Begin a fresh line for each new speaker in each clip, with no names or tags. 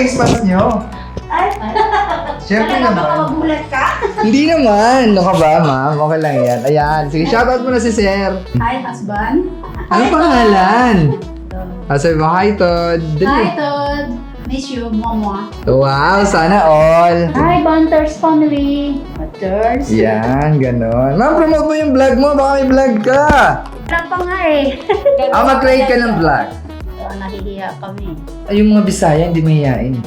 face mask nyo.
Ay,
Siyempre
talaga baka
naman.
magulat ka?
Hindi naman. Ano ka ba, ma'am? Okay lang yan. Ayan. Sige, shoutout mo na si Sir.
Hi, husband.
Ano pangalan? Sabi mo, hi, Todd.
Hi, Todd. Miss you, Mama.
Wow, sana all.
Hi, Bunters family. Bunters.
Yan, ganon. Ma'am, promote mo yung vlog mo. Baka may vlog ka.
Wala pa nga eh.
Mag-create ka ng vlog.
Nahihiya kami.
Ay, yung mga Bisaya, hindi mahihain.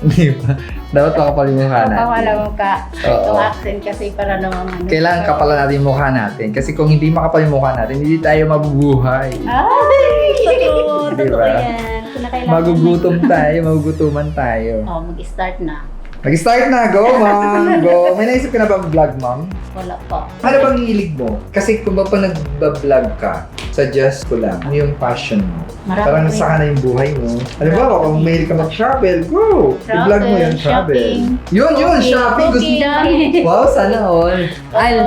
Di ba? Dapat makapal yung mukha natin.
Kapawala mo ka.
Oo.
Itong accent kasi para naman ano.
Kailangan kapalan natin yung mukha natin. Kasi kung hindi makapal yung mukha natin, hindi tayo mabubuhay.
Ay! Totoo.
Di
Totoo
ba?
yan. Kailangan
Magugutom tayo, magugutuman tayo.
Oh, mag-start na.
Mag-start na, go ma'am, go. May naisip ka na ba vlog, ma'am?
Wala pa.
Ano bang hilig mo? Kasi kung ba pa nag-vlog ka, suggest ko lang, ano yung passion mo?
Marami
Parang
rin.
nasa ka na yung buhay mo. Ano ba, kung mahilig ka mag-travel, go! I-vlog mo yung travel.
shopping.
Yun, shopping. Gusto. Wow, sana all. Ay,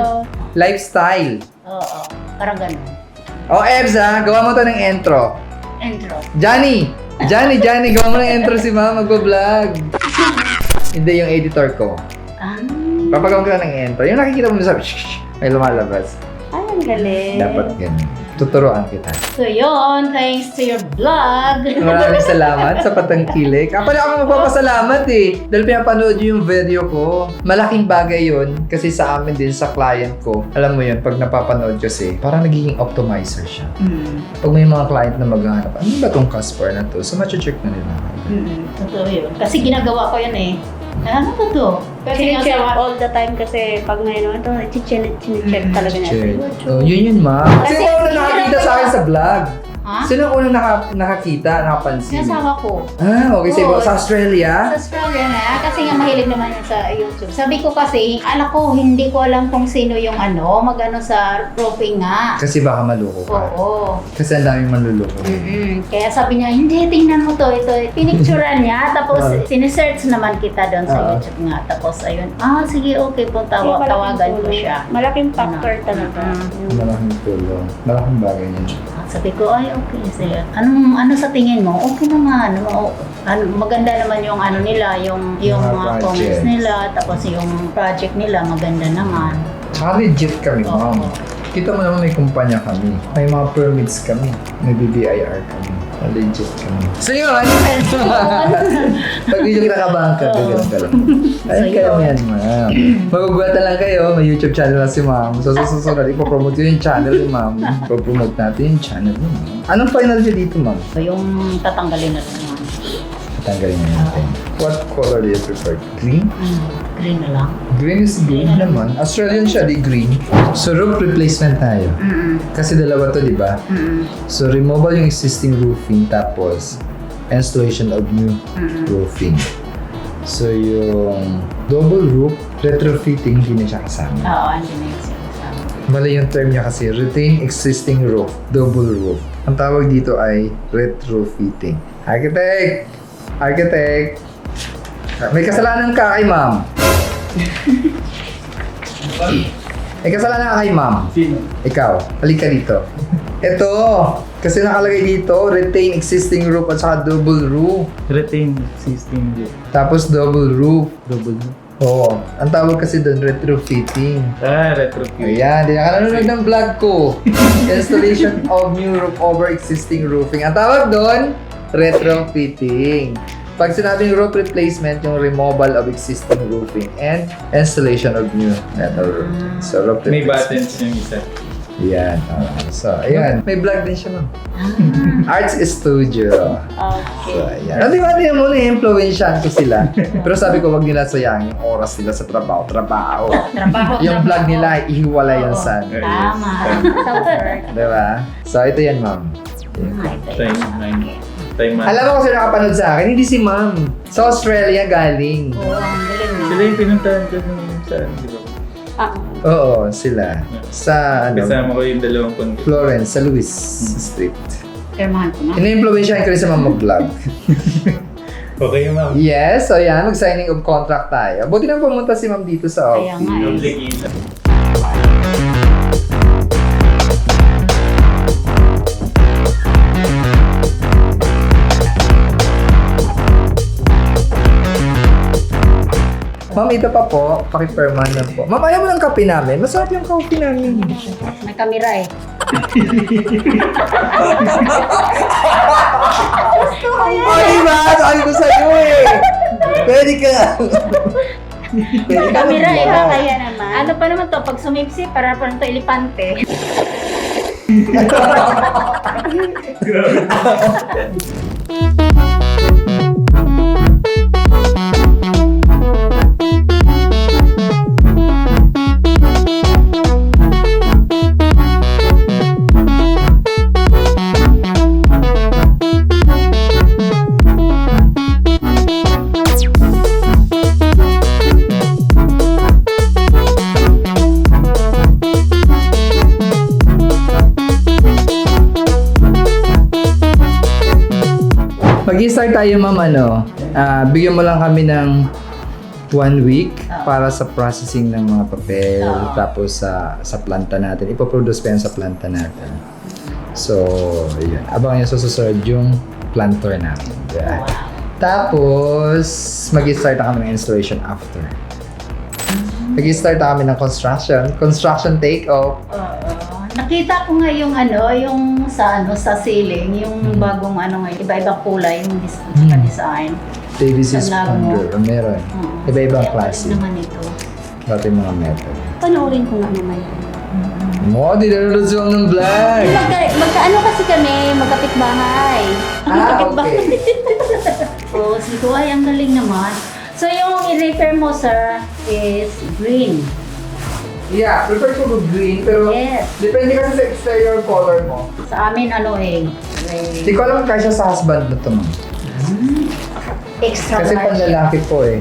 lifestyle.
Oo, parang ganun.
Oh, Ebs ha, gawa mo to ng intro.
Intro.
Johnny, gawa mo ng intro si ma'am, mag-vlog. Hindi yung editor ko. Papagawa ko lang ng intro. Yung nakikita mo sa may lumalabas.
Ay, ang galing.
Dapat ganun. Tuturuan kita.
So yun, thanks to your vlog.
Maraming salamat sa patangkilik. Ako na ako magpapasalamat eh. Dahil pinapanood yung video ko. Malaking bagay yun. Kasi sa amin din, sa client ko. Alam mo yun, pag napapanood kasi, parang nagiging optimizer siya. Pag may mga client na maghahanap, ano ba tong Caspar na to? So, check na nila.
Totoo yun. Kasi ginagawa ko yun eh. Ano ba to? Kasi nga
Chine-check
sa...
all the time kasi pag ngayon ito, chine-check talaga natin.
Oh, yun ma.
Kasi
Sino ang nakakita sa akin sa vlog?
Ha?
Sino ang unang nakakita, nakapansin?
Sinasawa ko.
Okay.
Oo.
Sa Australia?
Sa Australia na, kasi nga mahilig naman yan sa YouTube. Sabi ko kasi, alam ko, hindi ko alam kung sino yung mag-ano sa roofing nga.
Kasi baka maluko ka.
Oo.
Kasi ang daming manluloko.
Kaya sabi niya, hindi, tingnan mo to, ito. Pinicturean niya, tapos sinesearch naman kita doon sa YouTube nga. Tapos ayun, sige, okay po, tawagan ko siya.
Malaking factor talaga.
Malaking tulong. Malaking bagay niya.
Sabi ko, ay, okay, sige. Ano sa tingin mo? Okay naman. Maganda naman yung nila, yung mga comments nila, tapos yung project nila, maganda naman.
Legit kami, ma'am. Kita mo naman may kumpanya kami. May mga permits kami. May BBIR kami. Legit kami. So yun! Pag yung kinakabahan ka, gano'n ka lang. Ayun kayo yan, ma'am. Magugulat na lang kayo, may YouTube channel na si ma'am. So susunod, ipopromote ko yung channel ni ma'am. Ipopromote natin yung channel ni ma'am. Anong final niyo dito, ma'am?
Yung tatanggalin na lang.
Tanggalin na natin. What color do you prefer? Green?
Green na lang.
Green is good naman. Australian siya, di green. So roof replacement tayo. Kasi dalawa to, di ba? So removal yung existing roofing, tapos installation of new roofing. So yung double roof, retrofitting, hindi na siya kasama.
Oo, hindi na yung sinasama.
Mali yung term niya kasi, retain existing roof, double roof. Ang tawag dito ay retrofitting. Architect! May kasalanan ka kay ma'am. May kasalanan ka kay ma'am.
Sino?
Ikaw, halika dito. Ito, kasi nakalagay dito, retain existing roof at saka double roof.
Retain existing roof.
Tapos double roof.
Double roof.
Oo, ang tawag kasi doon, retrofitting.
Retrofit.
Ayan, di na ka nanonood ng vlog ko. Installation of new roof over existing roofing. Ang tawag doon, retrofitting. Pag sinabing roof replacement, yung removal of existing roofing and installation of new metal roofing. So, roof
May
replacement.
buttons yung isa.
Yan. So, ayan. May vlog din siya, ma'am. Arts Studio.
Okay.
So, ayan. Di ba, di mo na-influensyahan ko sila. Pero sabi ko, wag nila sayangin yung oras nila sa trabaho.
Trabaho.
Yung vlog nila, ihiwalay yan sa
Tama.
Diba? So, ito yan, ma'am.
Time
Alam mo kung sino nakapanood sa akin? Hindi si ma'am. Sa Australia galing.
Oo, ang galing na.
Sila yung pinuntahan ko sa di ba?
Oo, sila. Sa,
Kasama ko yung dalawang kundi.
Florence, sa Louis Street.
Pirmahan ko na.
Ina-influensyahan ko rin sa ma'am mag-vlog.
Okay, ma'am.
Yes, so yan, mag-signing of contract tayo. Buti nang pumunta si ma'am dito sa
Kaya
office.
nga eh.
Obligation.
Ma'am, ito pa po. Pakipirman lang po. Ma'am, ayaw mo ng kape namin? Masarap yung kape namin.
May kamera eh.
Ay, diba? Sabi ko sa'yo eh. Pwede ka. Pwede ka
Kamera eh.
mag-vlog.
Kaya naman.
Ano pa naman to? Pag sumipsi, para pa to elepante.
Mag-start tayo, ma'am, bigyan mo lang kami ng 1 week para sa processing ng mga papel, tapos sa planta natin. Ipoproduce pa yan sa planta natin. So, yun. Abangan nyo sa susunod yung planter natin. Yeah. Tapos, mag-start na kami ng installation after. Mag-start na kami ng construction take-off.
Nakita ko nga yung sa ceiling, yung bagong iba-ibang kulay, yung design.
PVC
Slab mo.
sponder, meron. Iba-ibang klase.
naman ito.
Dati mga metal.
Panoorin ko nga naman yun.
Mo, di nanonood sila ng vlog!
Magkaano kasi kami, magkapit-bahay.
Okay.
So, sabi ko, ay, ang galing naman. So, yung i-repair mo, sir, is green.
Yeah, prefer ko green, pero
Yes.
depende kasi sa exterior color mo.
Sa amin, red.
Hindi ko alam kung kasya sa husband na ito, ma'am.
Extra
Kasi
large.
panlalaki po eh.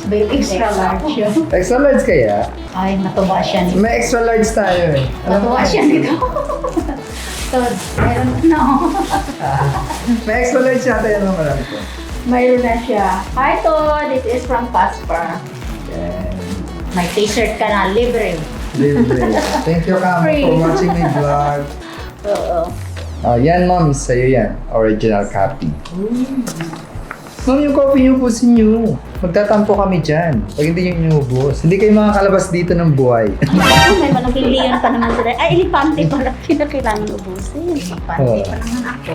Baby, extra large yun.
Extra large kaya?
Ay, matuba siya nito.
May extra large tayo eh.
Matuba siya nito. So, meron na.
May extra large yata yan, ma'am. Alam ko.
Mayroon na siya. Hi, to. This is from Caspar. May t-shirt ka na, libre.
Libre. Thank you, Kama,
Free.
for watching my vlog.
Oo.
Yan, ma'am. Sa'yo yan. Original copy. Ma'am, yung coffee niyo po sa inyo. Magtatampo kami dyan. Pag hindi nyo inubos. Hindi kayo makakalabas dito ng buhay.
May malaking liyan pa naman sila. Ay, elepante pala. Kinakailangan ubusin.
Pati pa naman ako.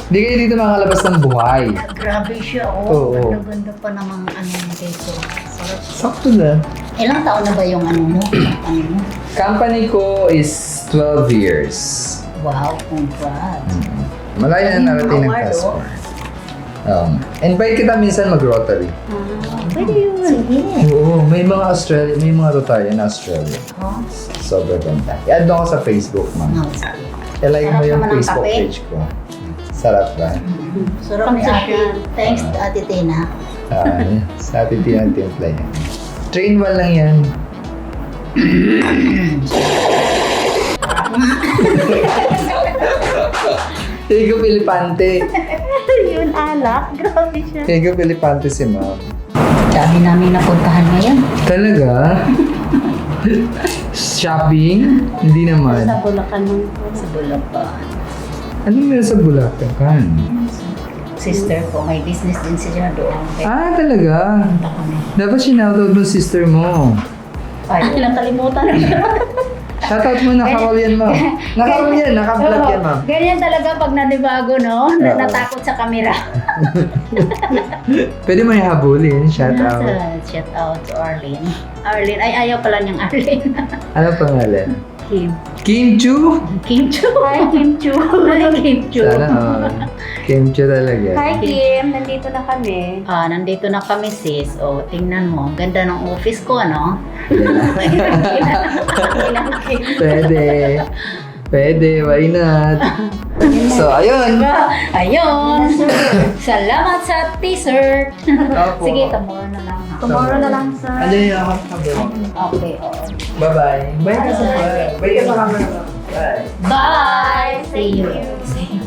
Hindi kayo dito makakalabas ng buhay.
Grabe siya,
Oo.
Ganda-ganda pa namang dito. Sarap.
Sakto na.
Ilang taon na ba yung mo?
Company ko is 12 years.
Wow, congrats.
Malayo na narating ng
Award,
Caspar. Invite kita minsan mag-rotary.
Pwede yun. Sige.
Oo, may mga rotary na Australia.
Oh,
Sobrang ganda. I-add mo ako sa Facebook, ma'am.
sige.
I-like mo
Sarap
yung
naman ang
Facebook
kape.
page ko. Sarap ba?
Sarap ni Ate. Thanks, Ate Tina.
Sa atin timpla yan. Train 1 lang yan. Higo Pilipante.
Yun, alak. Grabe siya.
Higo Pilipante si ma'am.
Dami namin napuntahan ngayon.
Talaga? Shopping? Hindi naman.
Sa Bulacan nung
Sa Bulacan.
Ano meron sa Bulacan?
Sister ko, may business din siya doon. Kaya
Talaga?
punta kami.
Dapat sinoutout mo sister mo.
Ay,
nakalimutan na siya.
Shoutout mo, nakawal yan, ma'am. Nakawal yan, naka-vlog yan, ma'am.
Ganyan talaga pag nanibago, no?
Oo.
Natakot sa kamera.
Pwede mo yung habulin, shoutout.
Shout out to Arlene. Arlene, ay ayaw pala niyang Arlene.
Ano pangalan?
Kim.
Kim Chu?
Kim Chu.
Hi, Kim Chu.
Hi, Kim Chu.
Sana all. Kim Chu talaga.
Hi, Kim. Nandito na kami.
Nandito na kami, sis. O, tingnan mo. Ang ganda ng office ko, ano?
Pwede. Pwede, why not? So, ayun.
Ayun. Salamat sa t-shirt.
Opo.
Sige, tomorrow na lang. ha?
Tomorrow na lang sa...
Ano yung ako kabro?
Okay, oo.
Bye-bye. Bye ka sa Bye ka sa camera. Bye.
Bye! See you. See you.